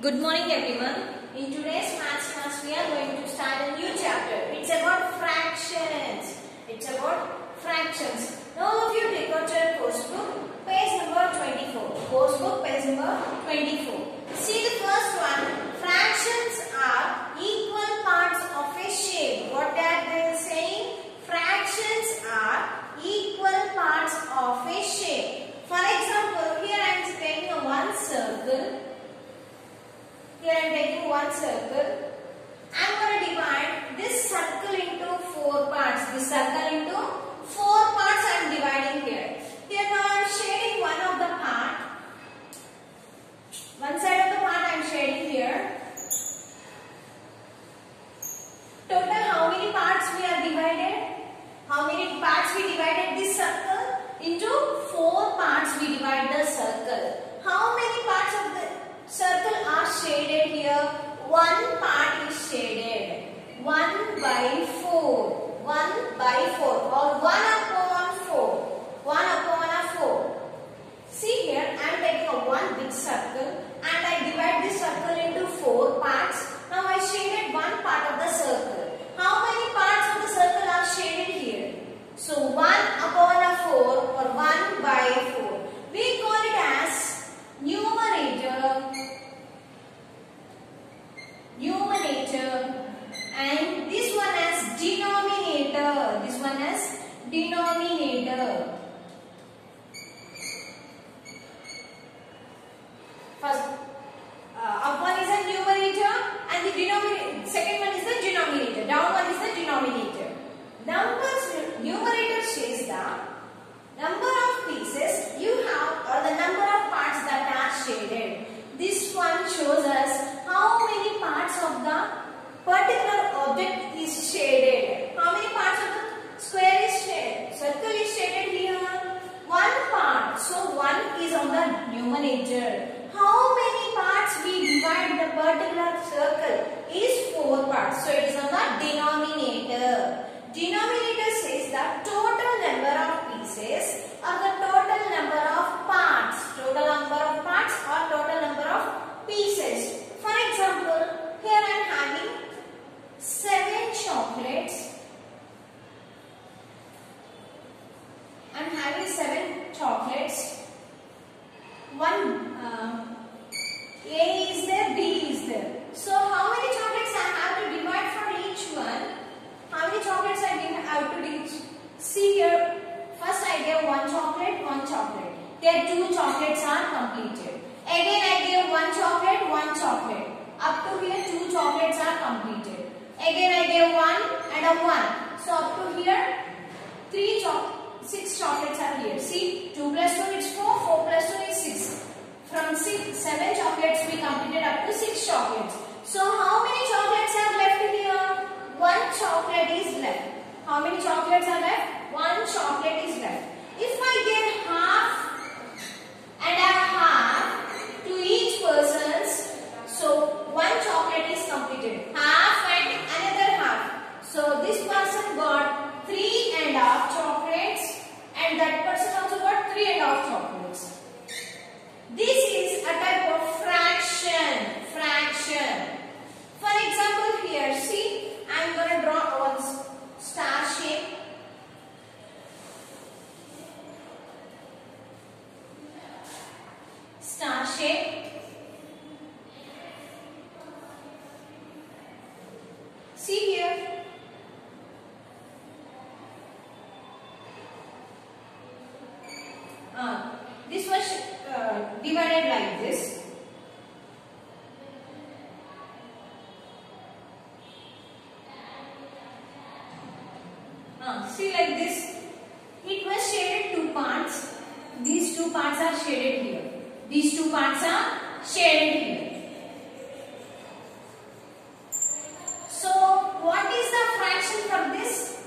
Good morning everyone. In today's maths class we are going to start a new chapter. It's about fractions. Now all of you take out your course book, page number 24. Course book, page number 24. See the first one. Fractions are equal parts of a shape. What are they saying? Fractions are equal parts of a shape. For example, here I am taking one circle. I am going to divide this circle into 4 parts. I am dividing here. Here now I am shading one of the part. One side of the part I am shading here. Total how many parts we are divided? How many parts we divided this circle? Into 4 parts we divide the circle. How many parts of the circle are shaded here? One part is shaded. 1 by 4. 1 by 4 or 1 upon 4. 1 upon 4. See here, I am taking a one big circle and I divide this circle into 4 parts. Now I shaded one part of the circle. How many parts of the circle are shaded here? So 1 upon 4 or 1 by 4. We call it as numerator and this one as denominator. First, up one is a numerator and the denominator. Second one is the denominator. Down one is the denominator. Numerator says the number of pieces you have or the number of parts that are shaded. This one shows us how many parts of the particular object is shaded. How many parts of the square is shaded? Circle is shaded here. 1 part. So 1 is on the numerator. How many parts we divide the particular circle? Is 4 parts. So it is on the denominator. Denominator says the total number of pieces or the total number of parts. Total number of parts or total number of pieces. For example, here I am having 7 chocolates. I am having 7 chocolates. One A is there, B is there. So how many chocolates I have to divide for each one? How many chocolates I have to divide? See here. First I gave 1 chocolate, 1 chocolate. There 2 chocolates are completed. Again I gave 1 chocolate, 1 chocolate. Up to here 2 chocolates are completed. Again I gave 1 and a 1. So up to here 6 chocolates are here. See, 2 plus 2 is 4, 4 plus 2 is 6. From 7 chocolates we completed up to 6 chocolates. So how many chocolates are left here? 1 chocolate is left. How many chocolates are left? 1 chocolate is left. If I give half and a half to each person's, so 1 chocolate is completed. Half and another half. So this person got 3 1/2 chocolates and that person also got 3 1/2 chocolates. This is a type of fraction. For example here, see, I am going to draw one star shape. See here. This was divided like this. See like this. It was shaded 2 parts. These 2 parts are shaded here. These 2 parts are shaded here. So what is the fraction for this?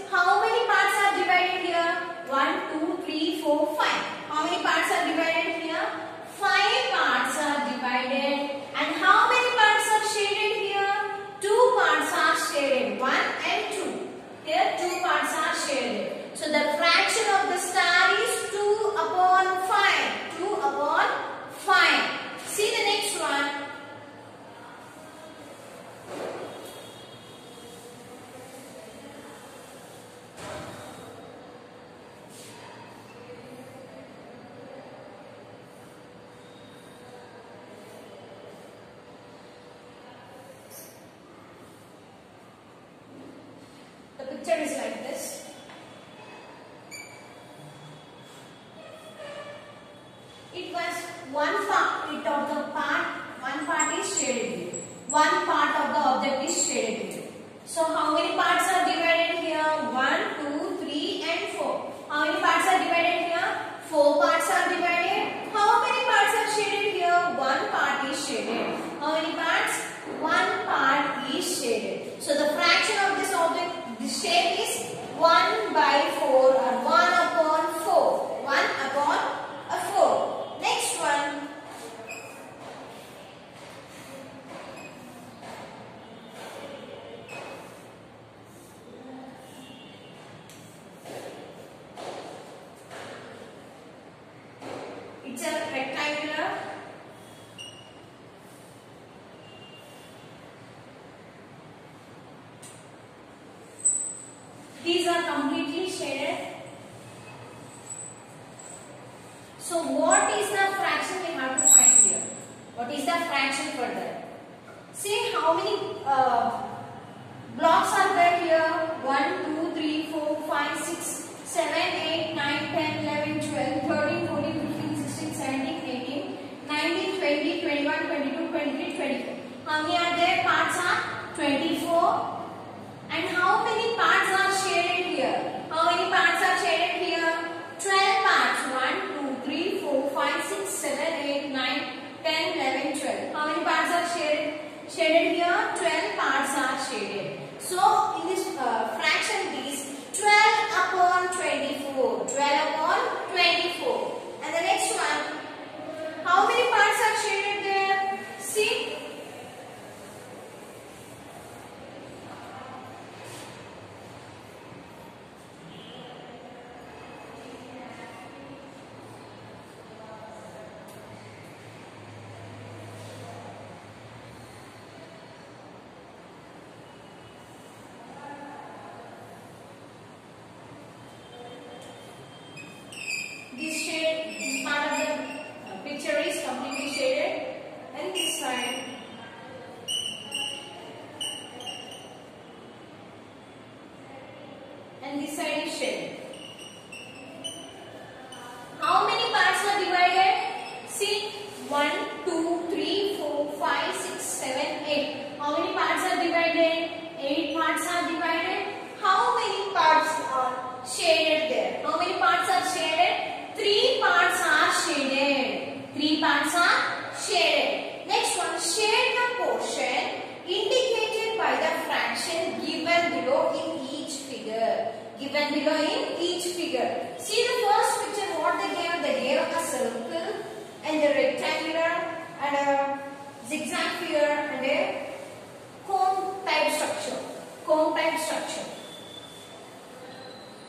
How many parts are divided here? 1, 2, 3, 4, 5. How many parts are divided here? 5 parts are divided. And how many parts are shaded here? 2 parts are shaded. 1 and 2. Here 2 parts are shaded. So the fraction of the star is 2 upon 5. 2 upon picture is like this. It was one part is shaded here. One part of the object is shaded here. So how many parts are divided here? 1, 2, 3 and 4. How many parts are divided here? 4 parts are divided. How many parts are shaded here? One part is shaded. How many parts? One part is shaded. So the fraction of this object, this shape is 1/4 or 1/4. 1/4. Next one. It's a rectangular. These are completely shaded. So what is the fraction we have to find here? What is the fraction for that? See how many blocks are there here? 1, 2, 3, 4, 5, 6, 7, 8, 9, 10, 11, 12, 13, 14, 15, 16, 17, 18, 19, 20, 21, 22, 23, 24. How many are there? Parts are 24. And how many parts are shaded here? How many parts are shaded here? 12 parts. 1, 2, 3, 4, 5, 6, 7, 8, 9, 10, 11, 12. How many parts are shaded? Shaded here? 12 parts are shaded. So in this fraction it is 12/24. 12/24. And the next one. How many parts are shaded there? See. This part of the picture is completely shaded, and this side. And this side is shaded. How many parts are divided? See, 1, 2, 3, 4, 5, 6, 7, 8. How many parts are divided? 8 parts are divided. How many parts are shaded there? How many parts are shaded? 3 parts are shaded. 3 parts are shaded. Next one, shade the portion indicated by the fraction given below in each figure. Given below in each figure. See the first picture, what they gave? They gave a circle and a rectangular and a zigzag figure and a cone type structure. Cone type structure.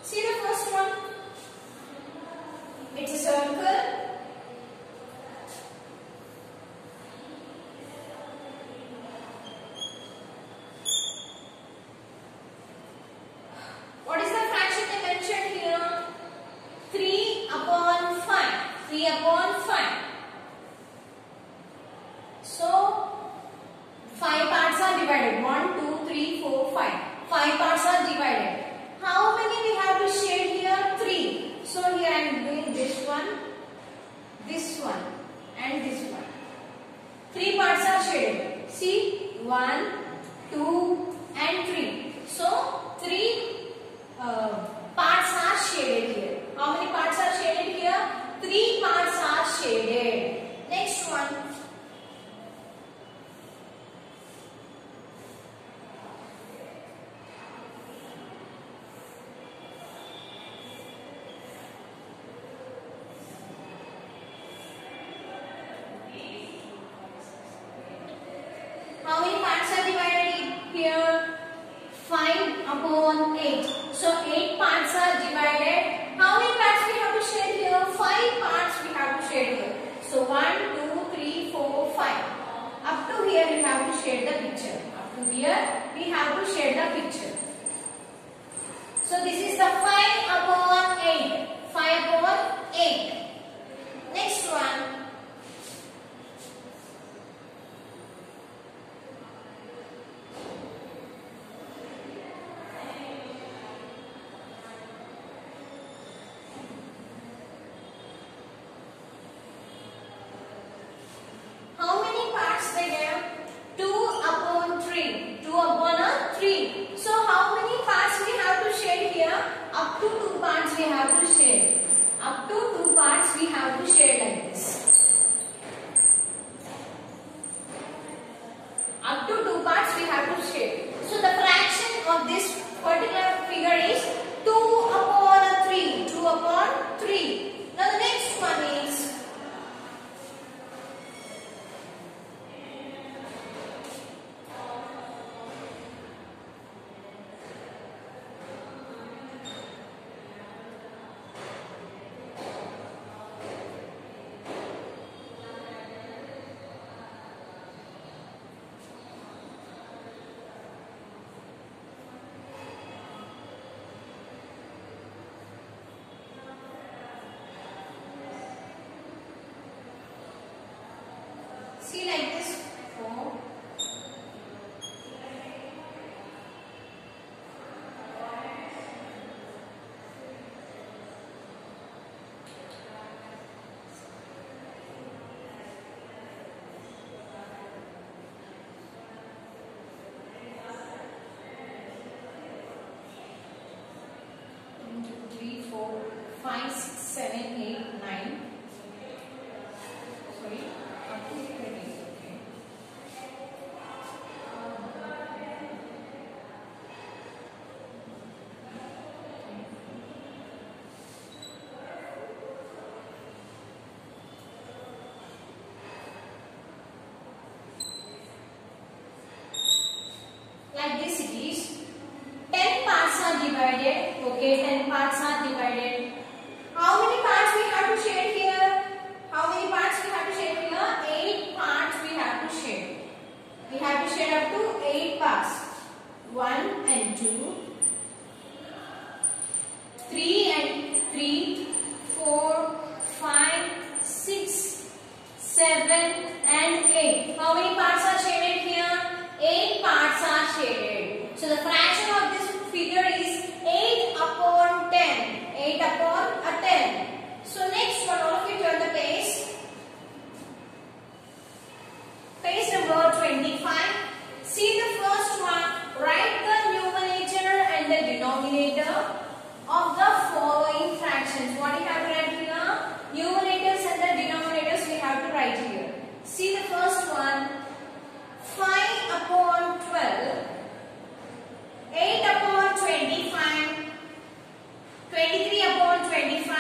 See the first one? It's a circle. What is the fraction they mentioned here? 3/5. 3/5. So 5 parts are divided. 1, 2, 3, 4, 5. 5 parts are divided. How many we have to shade here? 3. So here I am doing this one, and this one. 3 parts are shaded. See, 1, 2, and 3. So 3 parts are shaded here. How many parts are shaded here? 3 parts are shaded. Next one. How many parts are divided here? 5/8. So 8 parts are divided. How many parts we have to shade here? 5 parts we have to shade here. So 1, 2, 3, 4, 5. Up to here we have to shade the picture. Up to here we have to shade the picture. So this is the 5/8. 5/8. Next one. we have to shade. Up to 2 parts we have to shade like this. Up to 2 parts we have to shade. So the fraction of this particular figure is 2 upon 3. 2 upon 3. Now the next one is see like this 4. One, two, 3, 4, 5, 6, 7, 8, 9. Sorry, up to 20. Okay. Like this it is. 10 parts are divided. Okay, 10 parts are divided. How many parts we have to shade here? How many parts we have to shade here? 8 parts we have to shade. We have to shade up to 8 parts. 1 and 2, 3 and 3, 4, 5, 6, 7 and 8. How many parts are shaded here? 8 parts are shaded. So the fraction of this figure is 8 upon 10. 8 upon 10. So next one, all of you turn the page. Page number 25. See the first one. Write the numerator and the denominator of the following fractions. What do you have to write here? Numerators and the denominators we have to write here. See the first one. 5 upon 12. 8 upon 25. 23 upon 25.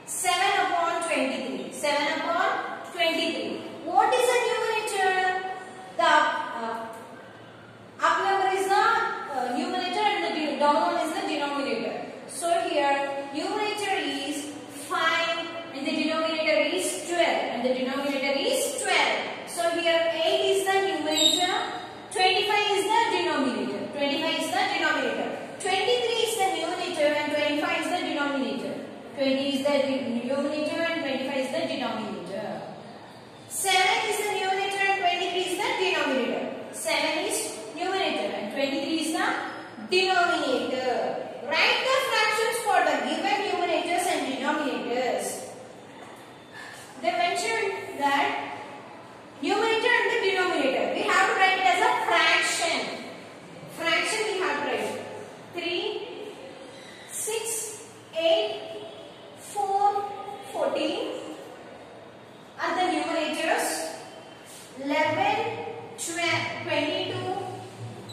7 upon 23. 7 upon 23. What is the numerator? The up number is the numerator and the down one is the denominator. So here numerator is 5 and the denominator is 12 and the denominator is 12. So here 8 is the numerator, 25 is the denominator. 25 is the denominator. 23 is the numerator and 25 is the denominator. 20 is the numerator and 25 is the denominator. 7 is the numerator and 23 is the denominator. 7 is numerator and 23 is the denominator. Write the fractions for the given numerators and denominators. They mentioned that numerator and the denominator, we have to write it as a fraction. Fraction we have to write 3, 6, 8, 4, 14 are the numerators. 11, 12, 22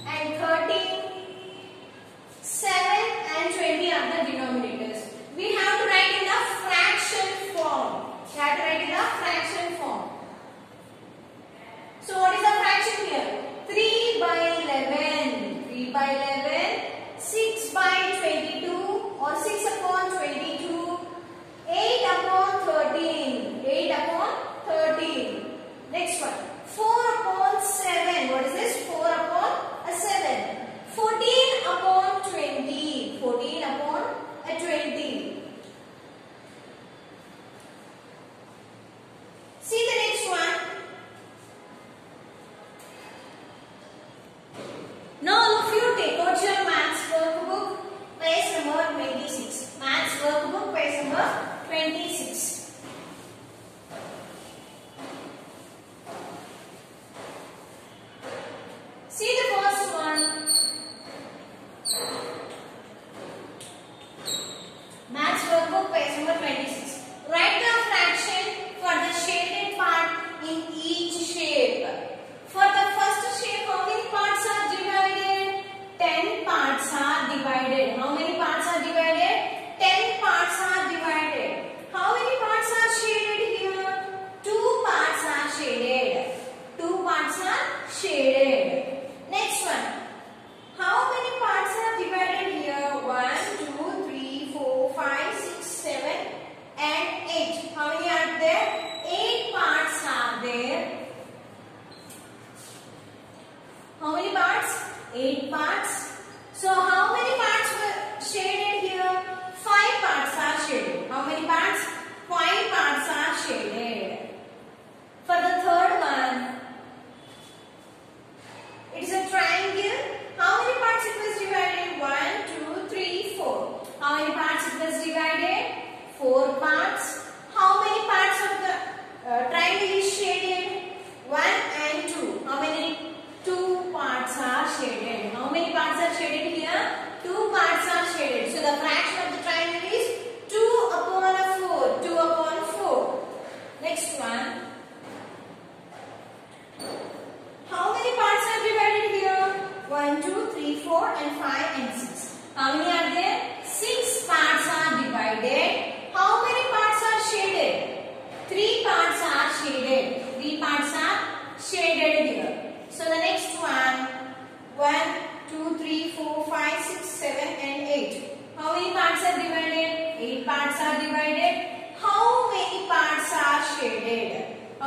and 13, 7 and 20 are the denominators. We have to write in the fraction form. We have to write in the fraction form.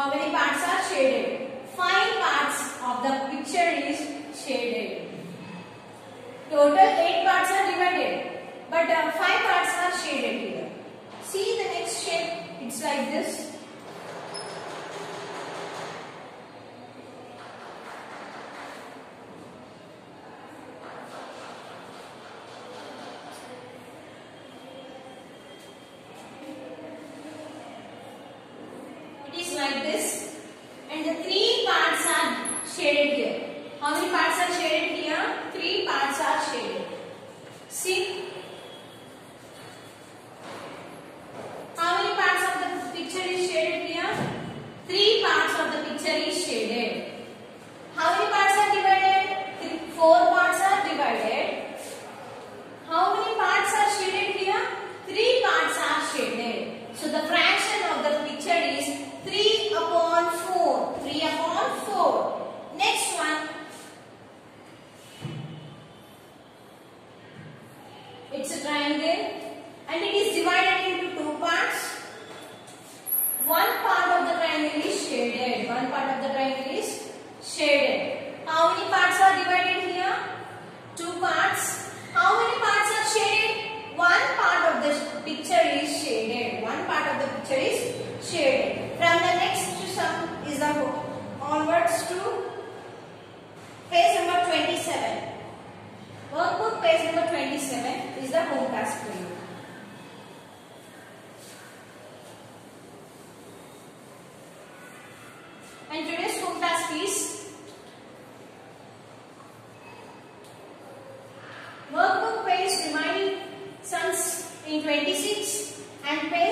How many parts are shaded? 5 parts of the picture is shaded. Total 8 parts are divided, but 5 parts are shaded here. See the next shape, it's like this. It is like this, and the 3 parts are shaded here. How many parts are shaded here? 3 parts are shaded. See? How many parts of the picture is shaded here? 3 parts of the picture is shaded. How many parts are divided? 4 parts are divided. How many parts are shaded here? 3 parts are shaded. So the fraction of the picture is 3 upon 4. 3 upon 4. Next one. It's a triangle and it is divided into 2 parts. One part of the triangle is shaded. One part of the triangle is shaded. How many parts are divided here? 2 parts. How many parts are shaded? One part of the picture is shaded. One part of the picture is shaded. From the next sum is the onwards to page number 27. Workbook page number 27 is the home task for you. And today's home task is workbook page remaining sums in 26 and page